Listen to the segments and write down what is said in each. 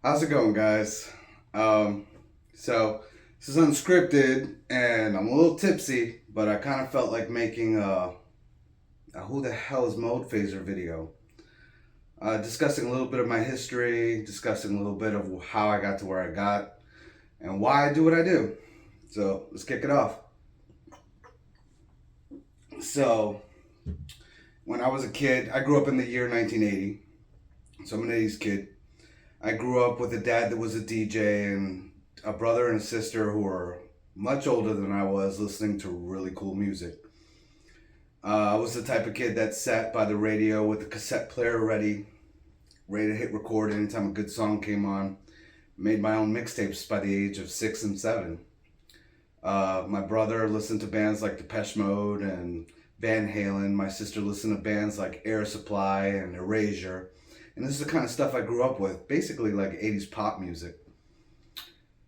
How's it going, guys? So this is unscripted, and I'm a little tipsy, but I kind of felt like making a "Who the hell is Mode Phaser" video, discussing a little bit of my history, discussing a little bit of how I got to where I got, and why I do what I do. So let's kick it off. So when I was a kid, I grew up in the year 1980, so I'm an 80s kid. I grew up with a dad that was a DJ and a brother and a sister who were much older than I was, listening to really cool music. I was the type of kid that sat by the radio with the cassette player ready to hit record anytime a good song came on. Made my own mixtapes by the age of 6 and 7. My brother listened to bands like Depeche Mode and Van Halen. My sister listened to bands like Air Supply and Erasure. And this is the kind of stuff I grew up with, basically like 80s pop music.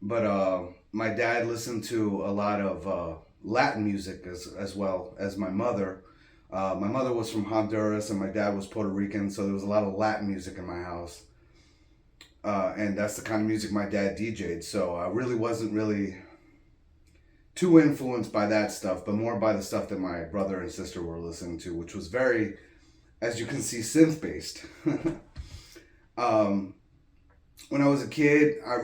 But my dad listened to a lot of Latin music as well as my mother. My mother was from Honduras and my dad was Puerto Rican, so there was a lot of Latin music in my house. And that's the kind of music my dad DJ'd. So I really wasn't really too influenced by that stuff, but more by the stuff that my brother and sister were listening to, which was very, as you can see, synth based. um, when I was a kid, I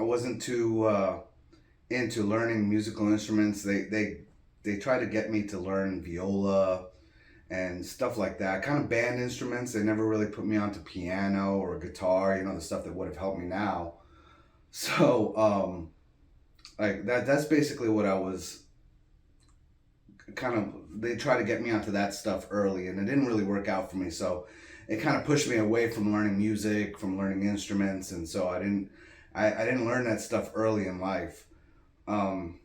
wasn't too into learning musical instruments. They tried to get me to learn viola and stuff like that. Kind of band instruments. They never really put me onto piano or guitar. The stuff that would have helped me now. So like that's basically what I was kind of. They tried to get me onto that stuff early, and it didn't really work out for me. So it kind of pushed me away from learning music, from learning instruments, and so I didn't learn that stuff early in life. Um,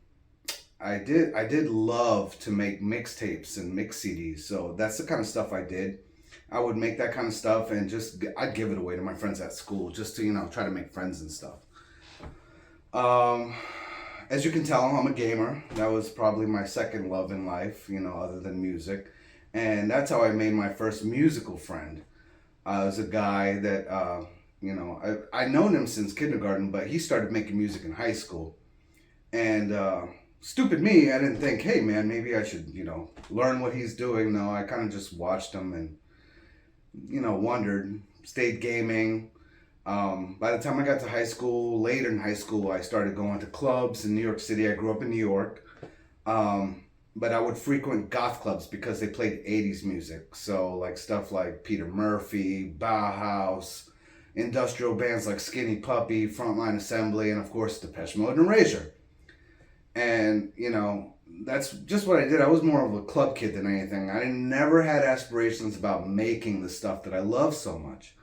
I did love to make mixtapes and mix CDs, so that's the kind of stuff I did. I would make that kind of stuff and I'd give it away to my friends at school just to try to make friends and stuff. Um, as you can tell, I'm a gamer. That was probably my second love in life, other than music, and that's how I made my first musical friend. Was a guy that I known him since kindergarten, but he started making music in high school. And stupid me, I didn't think, hey man, maybe I should, learn what he's doing. No, I kind of just watched him and, wondered, stayed gaming. By the time I got to high school, later in high school, I started going to clubs in New York City. I grew up in New York. But I would frequent goth clubs because they played 80s music. So, like stuff like Peter Murphy, Bauhaus, industrial bands like Skinny Puppy, Frontline Assembly, and of course Depeche Mode and Erasure. And, that's just what I did. I was more of a club kid than anything. I never had aspirations about making the stuff that I love so much.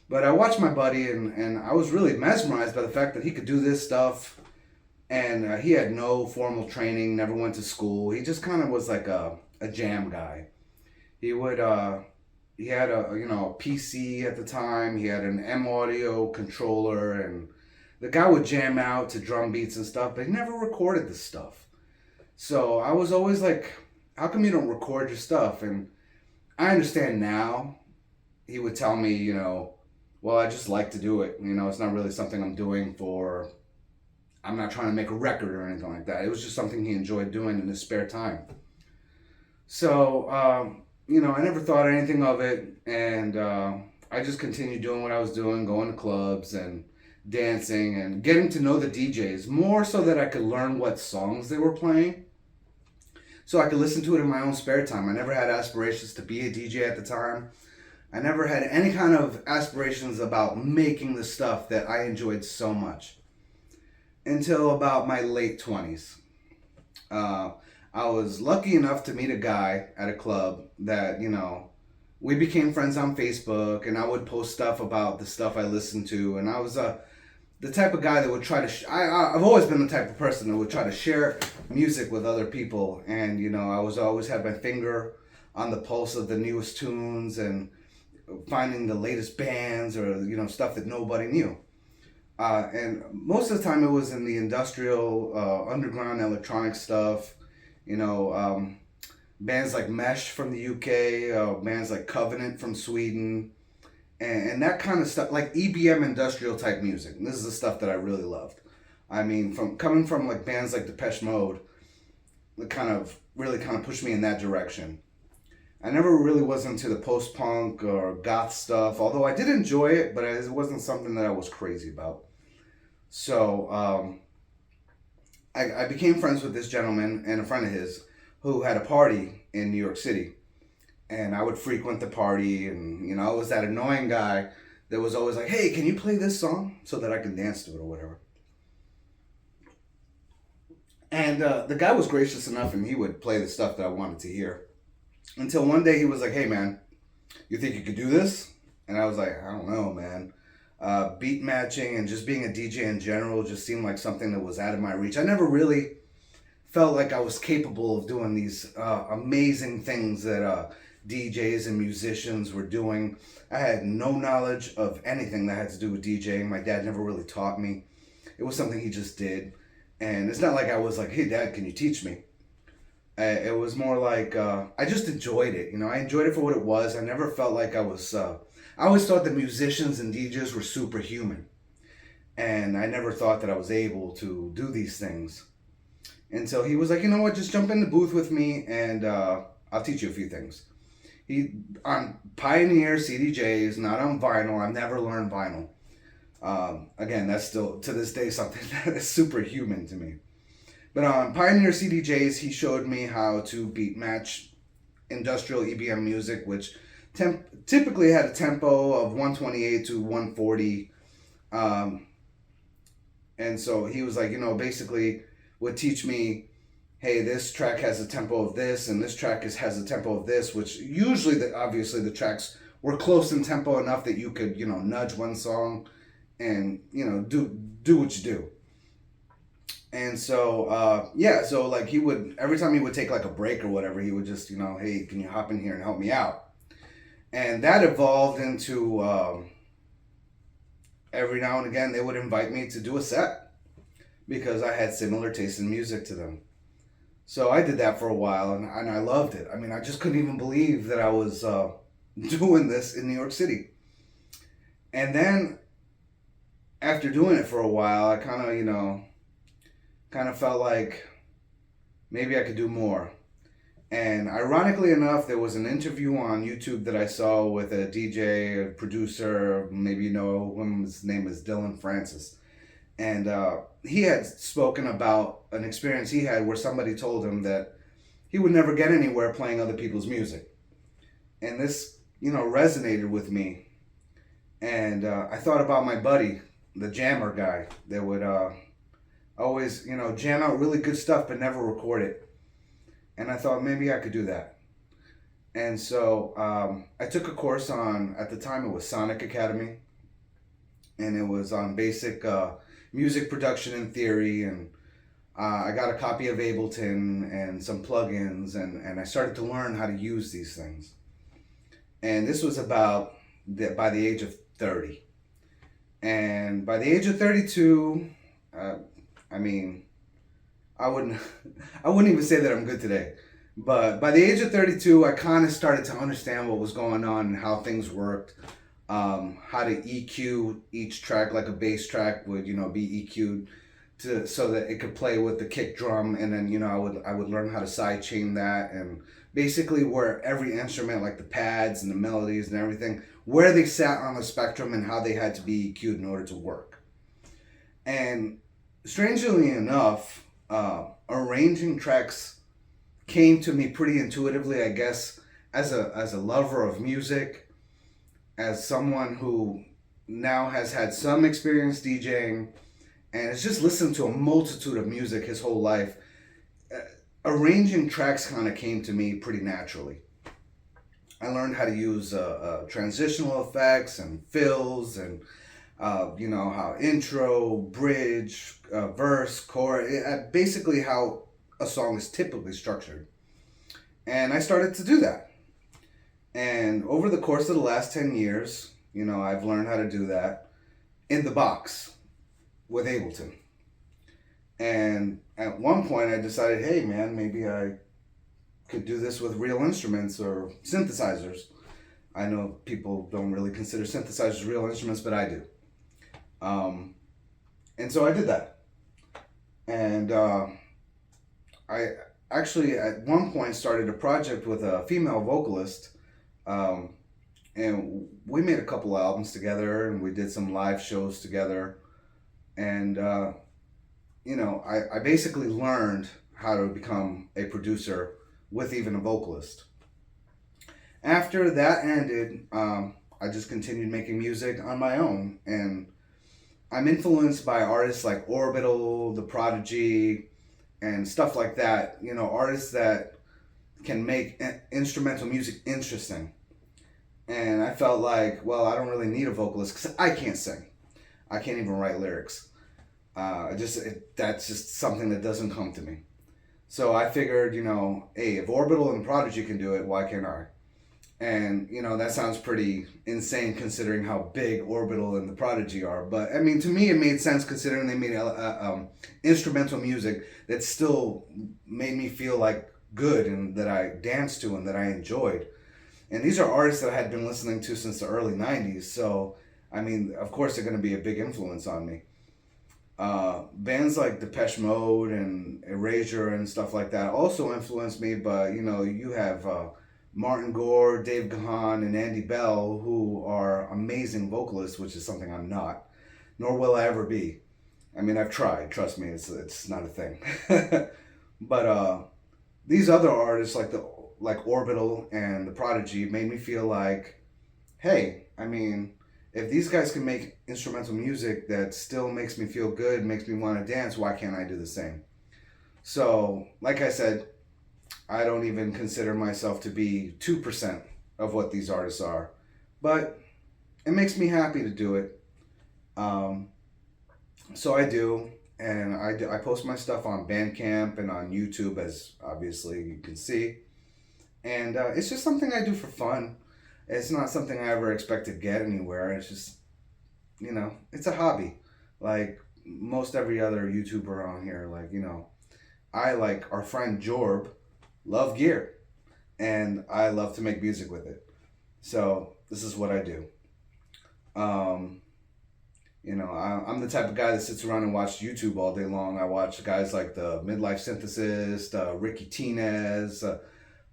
But I watched my buddy, and I was really mesmerized by the fact that he could do this stuff. And he had no formal training, never went to school. He just kind of was like a jam guy. He would, he had a PC at the time. He had an M Audio controller, and the guy would jam out to drum beats and stuff, but he never recorded this stuff. So I was always like, how come you don't record your stuff? And I understand now. He would tell me, well, I just like to do it. It's not really something I'm not trying to make a record or anything like that. It was just something he enjoyed doing in his spare time. So, I never thought anything of it, and I just continued doing what I was doing, going to clubs and dancing and getting to know the DJs more so that I could learn what songs they were playing, so I could listen to it in my own spare time. I never had aspirations to be a DJ at the time. I never had any kind of aspirations about making the stuff that I enjoyed so much until about my late 20s. I was lucky enough to meet a guy at a club that, we became friends on Facebook, and I would post stuff about the stuff I listened to. And I was the type of guy that would try to, I've always been the type of person that would try to share music with other people. And, I was always had my finger on the pulse of the newest tunes and finding the latest bands or, stuff that nobody knew. And most of the time it was in the industrial, underground electronic stuff, bands like Mesh from the UK, bands like Covenant from Sweden, and that kind of stuff, like EBM industrial type music. And this is the stuff that I really loved. I mean, from coming from like bands like Depeche Mode, it kind of really kind of pushed me in that direction. I never really was into the post punk or goth stuff, although I did enjoy it, but it wasn't something that I was crazy about. So I became friends with this gentleman and a friend of his who had a party in New York City. And I would frequent the party, and I was that annoying guy that was always like, "Hey, can you play this song so that I can dance to it or whatever?" And the guy was gracious enough, and he would play the stuff that I wanted to hear. Until one day he was like, "Hey, man, you think you could do this?" And I was like, "I don't know, man." Beat matching and just being a DJ in general just seemed like something that was out of my reach. I never really felt like I was capable of doing these amazing things that DJs and musicians were doing. I had no knowledge of anything that had to do with DJing. My dad never really taught me. It was something he just did. And it's not like I was like, "Hey, Dad, can you teach me?" It was more like I just enjoyed it. I enjoyed it for what it was. I never felt like I was... I always thought that musicians and DJs were superhuman. And I never thought that I was able to do these things. And so he was like, "You know what, just jump in the booth with me and I'll teach you a few things." He on Pioneer CDJs, not on vinyl. I've never learned vinyl. Again, that's still to this day something that is superhuman to me. But on Pioneer CDJs, he showed me how to beat match industrial EBM music, which typically had a tempo of 128 to 140. And so he was like, basically would teach me, "Hey, this track has a tempo of this, and this track has a tempo of this," which usually, obviously, the tracks were close in tempo enough that you could, nudge one song and, do what you do. And so, so like he would, every time he would take like a break or whatever, he would just, "Hey, can you hop in here and help me out?" And that evolved into every now and again, they would invite me to do a set because I had similar taste in music to them. So I did that for a while, and I loved it. I mean, I just couldn't even believe that I was doing this in New York City. And then after doing it for a while, I kind of felt like maybe I could do more. And ironically enough, there was an interview on YouTube that I saw with a DJ, a producer, maybe you know him, his name is Dylan Francis. And he had spoken about an experience he had where somebody told him that he would never get anywhere playing other people's music. And this, resonated with me. And I thought about my buddy, the jammer guy, that would always, jam out really good stuff but never record it. And I thought maybe I could do that. And so I took a course on, at the time it was Sonic Academy. And it was on basic music production and theory. And I got a copy of Ableton and some plugins. And I started to learn how to use these things. And this was about by the age of 30. And by the age of 32, I wouldn't even say that I'm good today. But by the age of 32, I kind of started to understand what was going on and how things worked. How to EQ each track, like a bass track would, be EQ'd so that it could play with the kick drum. And then, I would learn how to sidechain that, and basically where every instrument, like the pads and the melodies and everything, where they sat on the spectrum and how they had to be EQ'd in order to work. And strangely enough, arranging tracks came to me pretty intuitively, I guess, as a lover of music, as someone who now has had some experience DJing and has just listened to a multitude of music his whole life. Arranging tracks kind of came to me pretty naturally. I learned how to use transitional effects and fills and how intro, bridge, verse, chorus, basically how a song is typically structured. And I started to do that. And over the course of the last 10 years, I've learned how to do that in the box with Ableton. And at one point I decided, hey man, maybe I could do this with real instruments or synthesizers. I know people don't really consider synthesizers real instruments, but I do. Um, and so I did that. And I actually, at one point, started a project with a female vocalist. Um, and we made a couple albums together, and we did some live shows together. And, I basically learned how to become a producer with even a vocalist. After that ended, I just continued making music on my own, and I'm influenced by artists like Orbital, The Prodigy, and stuff like that. Artists that can make instrumental music interesting. And I felt like, well, I don't really need a vocalist because I can't sing. I can't even write lyrics. That's just something that doesn't come to me. So I figured, hey, if Orbital and Prodigy can do it, why can't I? And, that sounds pretty insane considering how big Orbital and the Prodigy are. But, I mean, to me, it made sense considering they made instrumental music that still made me feel like good and that I danced to and that I enjoyed. And these are artists that I had been listening to since the early 90s. So, I mean, of course, they're going to be a big influence on me. Bands like Depeche Mode and Erasure and stuff like that also influenced me. But, you have... Martin Gore, Dave Gahan, and Andy Bell, who are amazing vocalists, which is something I'm not, nor will I ever be. I mean, I've tried. Trust me, it's not a thing. But these other artists, like Orbital and The Prodigy, made me feel like, hey, I mean, if these guys can make instrumental music that still makes me feel good, makes me want to dance, why can't I do the same? So, like I said, I don't even consider myself to be 2% of what these artists are. But it makes me happy to do it. So I do. And I post my stuff on Bandcamp and on YouTube, as obviously you can see. And it's just something I do for fun. It's not something I ever expect to get anywhere. It's just, it's a hobby. Like most every other YouTuber on here. I like our friend Jorb. Love gear, and I love to make music with it. So this is what I do. I'm the type of guy that sits around and watches YouTube all day long. I watch guys like the Midlife Synthesist, Ricky Tinez,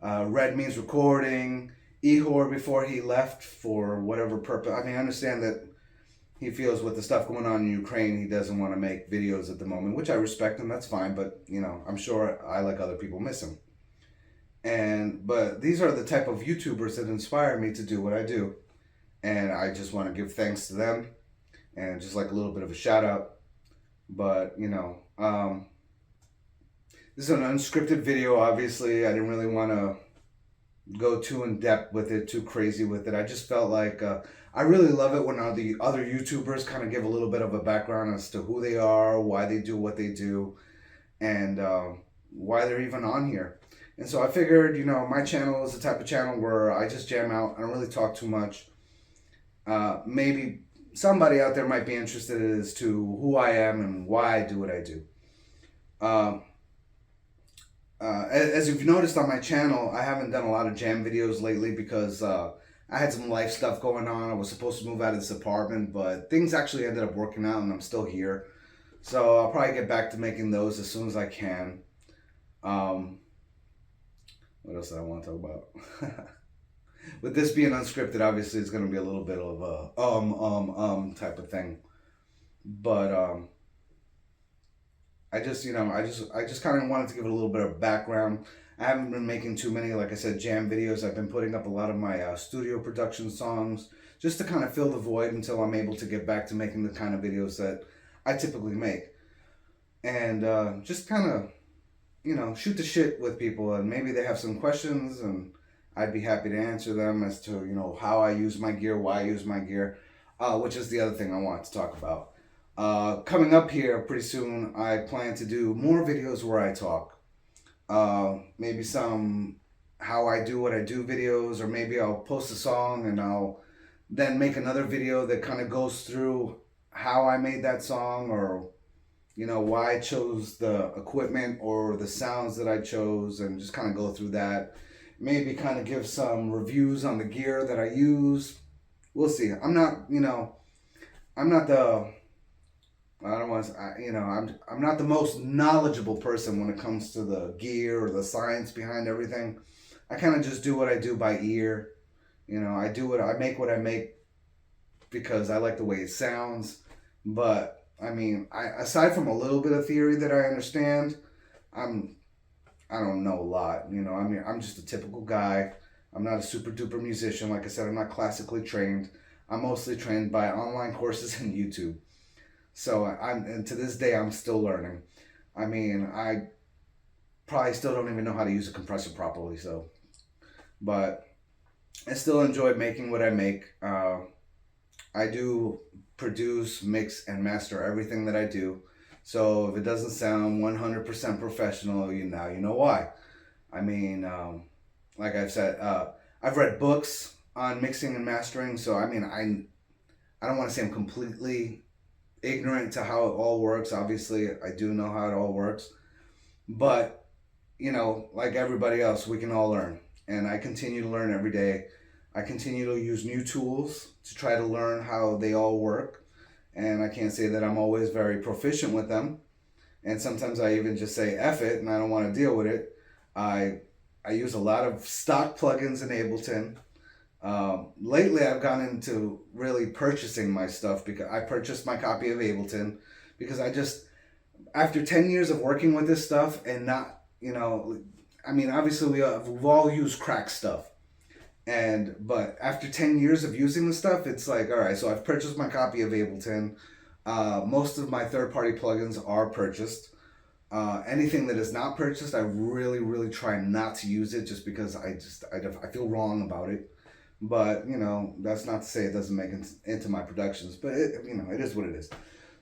Red Means Recording, Ihor before he left for whatever purpose. I mean, I understand that he feels with the stuff going on in Ukraine, he doesn't want to make videos at the moment, which I respect him. That's fine, but I'm sure I, like other people, miss him. But these are the type of YouTubers that inspire me to do what I do. And I just want to give thanks to them and just like a little bit of a shout out. But, this is an unscripted video, obviously. I didn't really want to go too in depth with it, too crazy with it. I just felt like I really love it when the other YouTubers kind of give a little bit of a background as to who they are, why they do what they do, and why they're even on here. And so I figured, my channel is the type of channel where I just jam out. I don't really talk too much. Maybe somebody out there might be interested as to who I am and why I do what I do. As you've noticed on my channel, I haven't done a lot of jam videos lately because I had some life stuff going on. I was supposed to move out of this apartment, but things actually ended up working out and I'm still here. So I'll probably get back to making those as soon as I can. What else did I want to talk about? With this being unscripted, obviously it's going to be a little bit of a type of thing. But I just kind of wanted to give it a little bit of background. I haven't been making too many, like I said, jam videos. I've been putting up a lot of my studio production songs just to kind of fill the void until I'm able to get back to making the kind of videos that I typically make. And just kind of, shoot the shit with people, and maybe they have some questions and I'd be happy to answer them as to, how I use my gear, why I use my gear, which is the other thing I want to talk about. Coming up here pretty soon, I plan to do more videos where I talk. Maybe some how I do what I do videos, or maybe I'll post a song and I'll then make another video that kind of goes through how I made that song, or why I chose the equipment or the sounds that I chose, and just kind of go through that. maybe kind of give some reviews on the gear that I use. We'll see. I'm not, I'm not the, I don't want to, I'm not the most knowledgeable person when it comes to the gear or the science behind everything. I kind of just do what I do by ear. I make what I make because I like the way it sounds. But I mean, aside from a little bit of theory that I understand, I'm I don't know a lot. I mean, I'm just a typical guy. I'm not a super duper musician. Like I said, I'm not classically trained. I'm mostly trained by online courses and YouTube. So and to this day, I'm still learning. I mean, I probably still don't even know how to use a compressor properly. So, but I still enjoy making what I make. I do produce, mix, and master everything that I do. So if it doesn't sound 100% professional, you know why. I mean, like I've said, I've read books on mixing and mastering. So I mean, I don't want to say I'm completely ignorant to how it all works. Obviously, I do know how it all works. But, like everybody else, we can all learn. And I continue to learn every day. I continue to use new tools to try to learn how they all work. And I can't say that I'm always very proficient with them. And sometimes I even just say F it and I don't want to deal with it. I use a lot of stock plugins in Ableton. Lately, I've gone into really purchasing my stuff because I purchased my copy of Ableton because after 10 years of working with this stuff and not, I mean, obviously we've all used crack stuff. But after 10 years of using the stuff, it's like, all right, so I've purchased my copy of Ableton. Most of my third-party plugins are purchased. Anything that is not purchased, I really, really try not to use it just because I feel wrong about it. But, that's not to say it doesn't make it into my productions. But, it is what it is.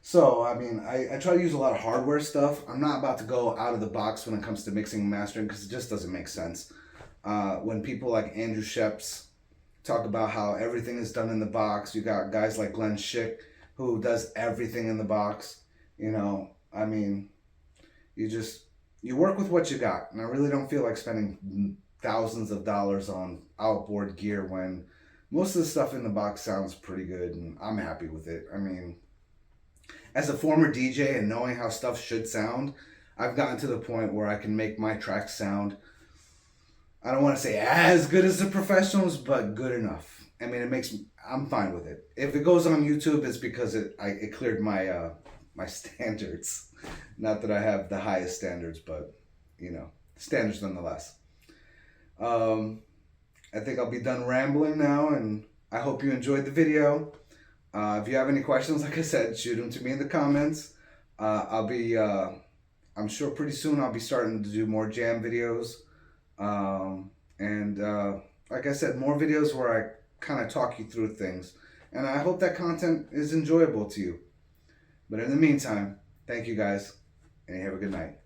So, I mean, I try to use a lot of hardware stuff. I'm not about to go out of the box when it comes to mixing and mastering because it just doesn't make sense. When people like Andrew Sheps talk about how everything is done in the box, you got guys like Glenn Schick who does everything in the box. I mean, you work with what you got. And I really don't feel like spending thousands of dollars on outboard gear when most of the stuff in the box sounds pretty good and I'm happy with it. I mean, as a former DJ and knowing how stuff should sound, I've gotten to the point where I can make my tracks sound, I don't want to say as good as the professionals, but good enough. I mean, I'm fine with it. If it goes on YouTube, it's because it cleared my my standards. Not that I have the highest standards, but standards nonetheless. I think I'll be done rambling now, and I hope you enjoyed the video. If you have any questions, like I said, shoot them to me in the comments. I'm sure pretty soon I'll be starting to do more jam videos. Like I said, more videos where I kind of talk you through things. And I hope that content is enjoyable to you. But in the meantime, thank you guys, and have a good night.